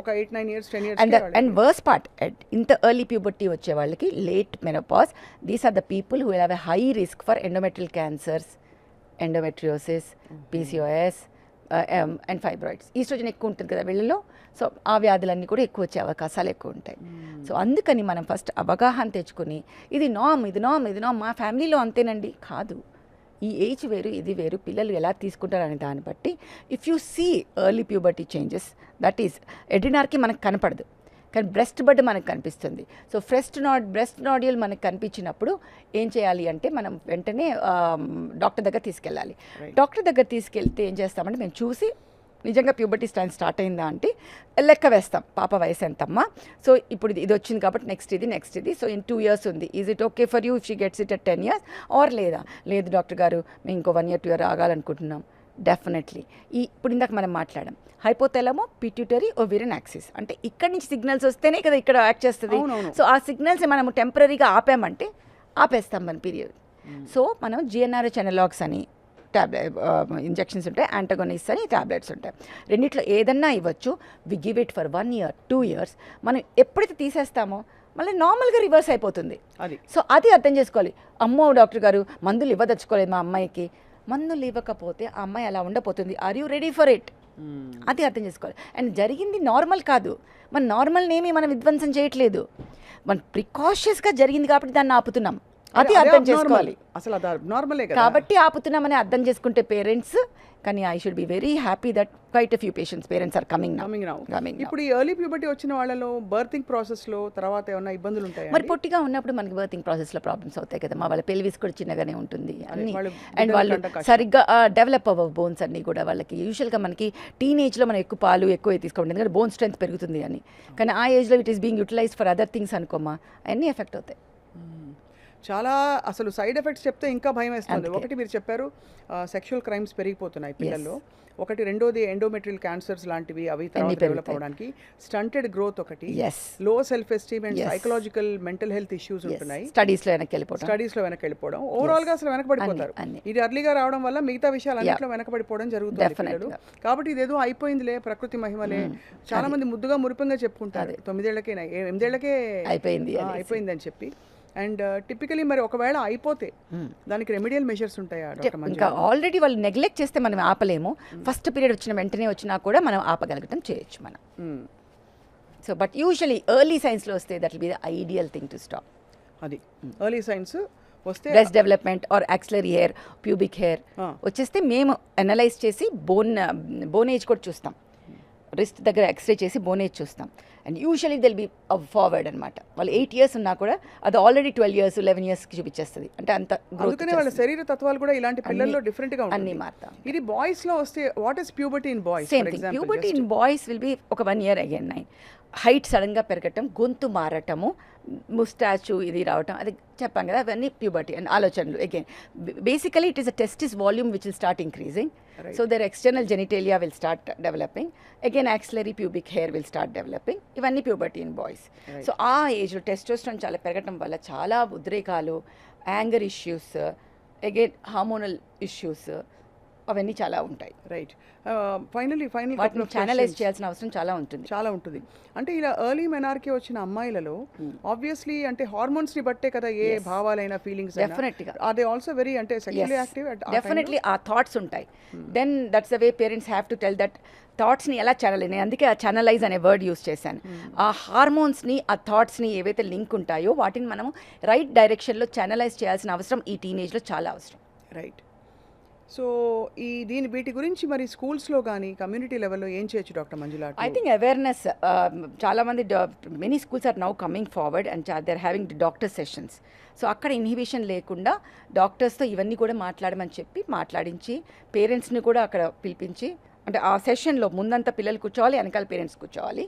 ఒక 8-9 years 10 years. And worse part, ఇంత ఎర్లీ ప్యూబర్టీ వచ్చే వాళ్ళకి late menopause, these are the people who will have a high risk for endometrial cancers, endometriosis, PCOS and fibroids. Oestrogen ఎక్కువ ఉంటుంది కదా వీళ్ళలో. సో ఆ వ్యాధులన్నీ కూడా ఎక్కువ వచ్చే అవకాశాలు ఎక్కువ ఉంటాయి. సో అందుకని మనం ఫస్ట్ అవగాహన తెచ్చుకొని ఇది నామ్ మా ఫ్యామిలీలో అంతేనండి కాదు, ఈ ఏజ్ వేరు ఇది వేరు, పిల్లలు ఎలా తీసుకుంటారు అనే దాన్ని బట్టి if you see early puberty changes, that is adrenarche మనకు కనపడదు కానీ బ్రెస్ట్ బడ్ మనకు కనిపిస్తుంది. సో బ్రెస్ట్ నాడ్యూల్ మనకు కనిపించినప్పుడు ఏం చేయాలి అంటే మనం వెంటనే డాక్టర్ దగ్గర తీసుకెళ్ళాలి. డాక్టర్ దగ్గర తీసుకెళ్తే ఏం చేస్తామంటే మేము చూసి నిజంగా ప్యూబర్టీ స్టార్ట్ అయిందా అంటే లెక్క వేస్తాం, పాప వయసు ఎంతమ్మా, సో ఇప్పుడు ఇది వచ్చింది కాబట్టి నెక్స్ట్ ఇది, సో ఇన్ 2 years ఉంది, is it okay for you if she gets it at 10 years or లేదు డాక్టర్ గారు మేము ఇంకో 1 year 2 year ఆగాలనుకుంటున్నాం. డెఫినెట్లీ ఇప్పుడు ఇందాక మనం మాట్లాడాం హైపోథాలమో పిట్యూటరీ ఓవేరియన్ యాక్సిస్, అంటే ఇక్కడ నుంచి సిగ్నల్స్ వస్తేనే కదా ఇక్కడ యాక్ట్ చేస్తుంది. సో ఆ సిగ్నల్స్ మనం టెంపరీగా ఆపామంటే ఆపేస్తాం మన పీరియడ్. సో మనం GnRH అనలాగ్స్ అని ఇంజెక్షన్స్ ఉంటాయి, యాంటగోనిస్ట్ అని టాబ్లెట్స్ ఉంటాయి. రెండిట్లో ఏదన్నా ఇవ్వచ్చు. We give it for 1 year 2 years. మనం ఎప్పుడైతే తీసేస్తామో మళ్ళీ నార్మల్గా రివర్స్ అయిపోతుంది. సో అది అర్థం చేసుకోవాలి. అమ్మో డాక్టర్ గారు మందులు ఇవ్వదలుచుకోలేదు మా అమ్మాయికి, మందులు ఇవ్వకపోతే ఆ అమ్మాయి అలా ఉండపోతుంది. Are you ready for it? అది అర్థం చేసుకోవాలి. అండ్ జరిగింది నార్మల్ కాదు, మన నార్మల్నేమి మనం విధ్వంసం చేయట్లేదు, మన ప్రికాషియస్గా జరిగింది కాబట్టి దాన్ని ఆపుతున్నాం. అది అర్థం చేసుకోవాలి. అసలు అది నార్మలే కదా కాబట్టి ఆపుతున్నామని అర్థం చేసుకుంటే పేరెంట్స్. కానీ I should be very happy that quite a few parents are coming now. ఇప్పుడు ఈ ఎర్లీ ప్యూబర్టీ వచ్చిన వాళ్ళలో బర్తింగ్ ప్రాసెస్లో తర్వాత ఏమైనా ఇబ్బందులు ఉంటాయి? మరి పొట్టిగా ఉన్నప్పుడు మనకి బర్తింగ్ ప్రాసెస్లో ప్రాబ్లమ్స్ అవుతాయి కదా, మా వాళ్ళ పెల్విస్ కూడా చిన్నగానే ఉంటుంది అన్ని, అండ్ వాళ్ళు సరిగ్గా డెవలప్ అవ్వ బోన్స్ అన్నీ కూడా వాళ్ళకి. యూజువల్గా మనకి టీనేజ్లో మనం ఎక్కువ పాలు ఎక్కువ తీసుకోండి ఎందుకంటే బోన్ స్ట్రెంత్ పెరుగుతుంది అని, కానీ ఆ ఏజ్లో it is being utilized for other things అనుకోమా, అన్నీ ఎఫెక్ట్ అవుతాయి. చాలా అసలు సైడ్ ఎఫెక్ట్స్ చెప్తే ఇంకా భయం వేస్తుంది. ఒకటి మీరు చెప్పారు సెక్షువల్ క్రైమ్స్ పెరిగిపోతున్నాయి పిల్లల్లో. ఒకటి రెండోది ఎండోమెట్రియల్ క్యాన్సర్స్ లాంటివి అవి తర్వాత డెవలప్ అవడానికి, స్టంటెడ్ గ్రోత్ ఒకటి, లో self esteem and psychological mental health issues ఉంటున్నాయి. స్టడీస్ లో వెనక్కి వెళ్ళిపోవడం, ఓవరాల్ గా అసలు వెనకబడిపోతారు. ఇది అర్లీగా రావడం వల్ల మిగతా విషయాలు అన్నింటిలో వెనకబడిపోవడం జరుగుతుంది పిల్లలు. కాబట్టి ఇదేదో అయిపోయిందిలే, ప్రకృతి మహిమలే, చాలా మంది ముద్దుగా మురిపంగా చెప్పుకుంటారు 9 ఏళ్లకే 8 ఏళ్లకే అయిపోయింది అని చెప్పి. అండ్ టిపికలీ మరి ఒకవేళ అయిపోతే దానికి రెమెడియల్ మెషర్స్ ఉంటాయా డాక్టర్ మంజుల? ఇంకా ఆల్రెడీ వాళ్ళు నెగ్లెక్ట్ చేస్తే మనం ఆపలేము. ఫస్ట్ పీరియడ్ వచ్చిన వెంటనే వచ్చినా కూడా మనం ఆపగలగటం చేయొచ్చు మనం. సో బట్ యూజువలీ ఎర్లీ సైన్స్లో వస్తే that will be the ideal thing to stop. అది ఎర్లీ సైన్స్ వస్తే breast development or axillary hair, pubic hair వచ్చేస్తే మేము అనలైజ్ చేసి బోన్ ఏజ్ కూడా చూస్తాం. రిస్ట్ దగ్గర ఎక్స్రే చేసి బోన్ ఏజ్ చూస్తాం. And usually they'll be forward అనమాట. వాళ్ళు 8 years ఉన్నా కూడా అది ఆల్రెడీ 12 years 11 yearsకి చూపించేస్తుంది. అంటే అంత గ్రోత్. వాళ్ళ శరీర తత్వాలు కూడా ఇలాంటి పిల్లల్లో డిఫరెంట్ గా అన్ని మారుతాం. ఇది బాయ్స్ లో వస్తే what is puberty in boys? Same thing. Puberty in boys will be ఒక 1 year అగైన్ 9. హైట్ సడన్గా పెరగటం, గొంతు మారటము, ముస్టాచు ఇది రావటం, అది చెప్పాం కదా, అవన్నీ ప్యూబర్టీ అండ్ ఆలోచనలు. Again basically it is a testis volume which will start increasing. So their external genitalia will start developing. Again axillary pubic hair will start developing. ఇవన్నీ ప్యూబర్టీ ఇన్ బాయ్స్. సో ఆ ఏజ్లో testosterone చాలా పెరగటం వల్ల చాలా ఉద్రేకాలు, anger issues, again hormonal issues అవన్నీ చాలా ఉంటాయి. రైట్. ఫైనల్ వాటిని ఛానలైజ్ చేయాల్సిన అవసరం చాలా ఉంటుంది. అంటే ఇలా ఎర్లీ మెనార్కి వచ్చిన అమ్మాయిలలో ఆబ్వియస్లీ అంటే హార్మోన్స్ ని బట్టే కదా ఏ భావాలైనా ఫీలింగ్స్ డెఫినెట్గా ఆర్ దే ఆల్సో వెరీ అంటే సెక్షువల్లీ యాక్టివ్. డెఫినెట్లీ ఆ థాట్స్ ఉంటాయి. Then that's the way parents have to tell that థాట్స్ని ఎలా ఛానల్. నేను అందుకే ఆ ఛానలైజ్ అనే వర్డ్ యూస్ చేశాను. ఆ హార్మోన్స్ని, ఆ థాట్స్ని ఏవైతే లింక్ ఉంటాయో వాటిని మనము రైట్ డైరెక్షన్లో ఛానలైజ్ చేయాల్సిన అవసరం ఈ టీనేజ్లో చాలా అవసరం. రైట్. సో వీటి గురించి మరి స్కూల్స్లో కానీ కమ్యూనిటీ లెవెల్లో ఏం చేయొచ్చు doctor Manjula? I think awareness చాలామంది many schools are now coming forward and they are having doctor sessions. So అక్కడ ఇన్హిబిషన్ లేకుండా డాక్టర్స్తో ఇవన్నీ కూడా మాట్లాడమని చెప్పి మాట్లాడించి పేరెంట్స్ని కూడా అక్కడ పిలిపించి, అంటే ఆ సెషన్లో ముందంతా పిల్లలు కూర్చోవాలి, వెనకాల పేరెంట్స్ కూర్చోవాలి.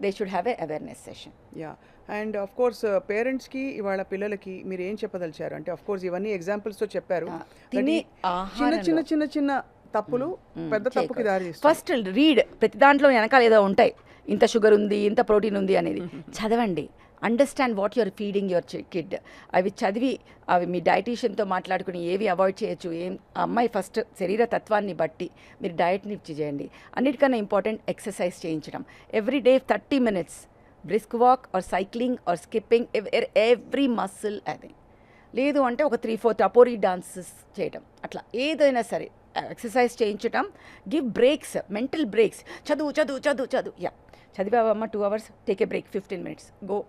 They should have a awareness session. Yeah. And of course పేరెంట్స్కి ఇవాళ పిల్లలకి మీరు ఏం చెప్పదలిచారు? అంటే ఆఫ్ కోర్స్ ఇవన్నీ ఎగ్జాంపుల్స్తో చెప్పారు. చిన్న చిన్న చిన్న తప్పులు పెద్ద తప్పుకి దారి తీస్తాయి. ఫస్ట్ రీడ్, ప్రతి దాంట్లో వెనకాల ఏదో ఉంటాయి, ఇంత షుగర్ ఉంది, ఇంత ప్రోటీన్ ఉంది అనేది చదవండి. Understand what your feeding your kid. అవి చదివి అవి మీ డైటీషియన్తో మాట్లాడుకుని ఏవి అవాయిడ్ చేయొచ్చు, అమ్మాయి ఫస్ట్ శరీర తత్వాన్ని బట్టి మీరు డయట్ని చేయండి. అన్నిటికన్నా ఇంపార్టెంట్ ఎక్సర్సైజ్ చేయించడం. Every day 30 minutes brisk walk or cycling or skipping every muscle. అది లేదు అంటే ఒక 3-4 టపోరీ డాన్సెస్ చేయటం, అట్లా ఏదైనా సరే ఎక్సర్సైజ్ చేయించటం. Give breaks, mental breaks. చదువు యా చదివావమ్మ 2 hours, take a break 15 minutes, go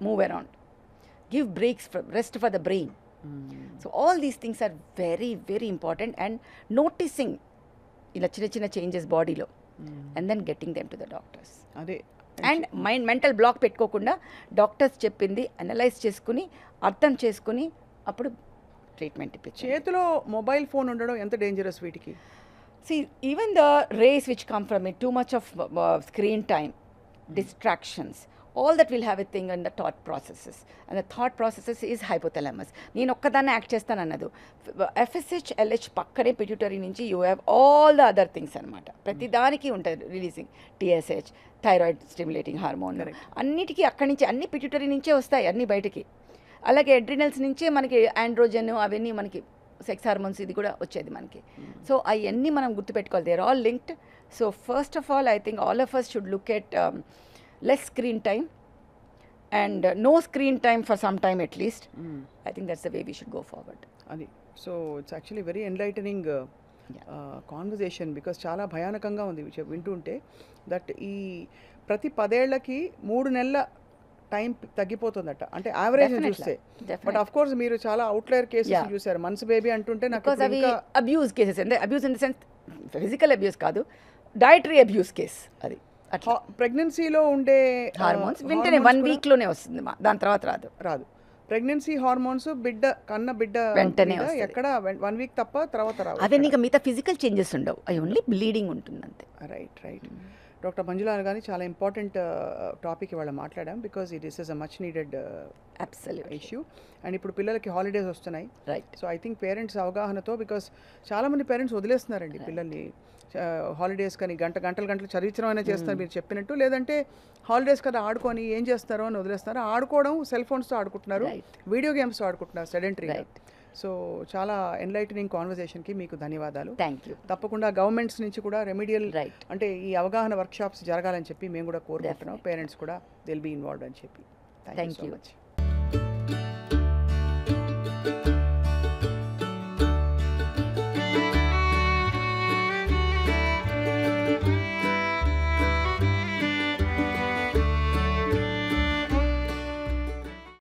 move around, give breaks for rest for the brain. So all these things are very very important, and noticing ila chinna changes body lo and then getting them to the doctors. Ade and mental block పెట్టుకోకుండా doctors చెప్పింది analyse చేసుకుని అర్థం చేసుకుని అప్పుడు treatment ఇప్పించాలి. చేతిలో mobile phone ఉండడం ఎంత dangerous వీటికి? See, even the rays which come from it, too much of screen time, distractions, all that will have a thing in the thought processes, and the thought processes is hypothalamus. నేను ఒక్కదాన్ని act చేస్తాను అన్నది FSH LH పక్కనే pituitary నుంచి you have all the other things అనమాట. ప్రతిదానికి ఉంటుంది releasing TSH, thyroid stimulating hormone, అన్నిటికీ అక్కడి నుంచి అన్ని పిట్యూటరీ నుంచే వస్తాయి అన్ని బయటికి. అలాగే అడ్రినల్స్ నుంచే మనకి ఆండ్రోజన్ అవన్నీ మనకి సెక్స్ హార్మోన్స్ ఇది కూడా వచ్చేది మనకి. సో అవన్నీ మనం గుర్తుపెట్టుకోవాలి, they are all linked. So first of all I think all of us should look at less screen time and no screen time for some time at least. I think that's the way we should go forward. Adi. So it's actually very enlightening conversation, because చాలా భయానకంగా ఉంది వింటుంటే. That ఈ ప్రతి 10 ఏళ్లకి 3 నెలల time తగ్గిపోతుందట, అంటే average చూస్తే. But of course మీరు చాలా అవుట్లైర్ కేసెస్ చూసారు. మన్స్ బేబీ అంటుంటే నాకు అబ్యూస్ కేసెస్, అంటే abuse in the sense physical abuse కాదు, డైటరీ అబ్యూస్ కేస్. అది ప్రెగ్నెన్సీలో ఉండే హార్మోన్స్ వెంటనే 1 weekలోనే వస్తుంది, దాని తర్వాత రాదు. ప్రెగ్నెన్సీ హార్మోన్స్ కన్న బిడ్డ వెంటనే ఎక్కడ 1 week తప్ప తర్వాత రావు. అదే నీకు మిగతా ఫిజికల్ చేంజెస్ ఉండవు, అవి ఓన్లీ బ్లీడింగ్ ఉంటుంది అంతే. రైట్. డాక్టర్ మంజుల గాని చాలా ఇంపార్టెంట్ టాపిక్ ఇవాళ మాట్లాడాం, because it is a much needed absolutely issue. And ఇప్పుడు పిల్లలకి హాలిడేస్ వస్తున్నాయి, right. So I think parents అవగాహనతో, బికాస్ చాలామంది పేరెంట్స్ వదిలేస్తున్నారండి పిల్లల్ని హాలిడేస్ కానీ గంటలు చదివించడం అయినా చేస్తారు మీరు చెప్పినట్టు, లేదంటే హాలిడేస్ కదా ఆడుకొని ఏం చేస్తారో అని వదిలేస్తారు. ఆడుకోవడం సెల్ ఫోన్స్తో ఆడుకుంటున్నారు, వీడియో గేమ్స్తో ఆడుకుంటున్నారు సెడెంటరీగా. సో చాలా ఎన్లైటనింగ్ కాన్వర్జేషన్కి మీకు ధన్యవాదాలు. Thank you. తప్పకుండా గవర్నమెంట్స్ నుంచి కూడా రెమిడియల్ రైట్. అంటే ఈ అవగాహన వర్క్షాప్స్ జరగాలని చెప్పి మేము కూడా కోరుకుంటున్నాం. పేరెంట్స్ కూడా దిల్ బీ ఇన్వాల్వ్డ్ అని చెప్పి. Thank you so much.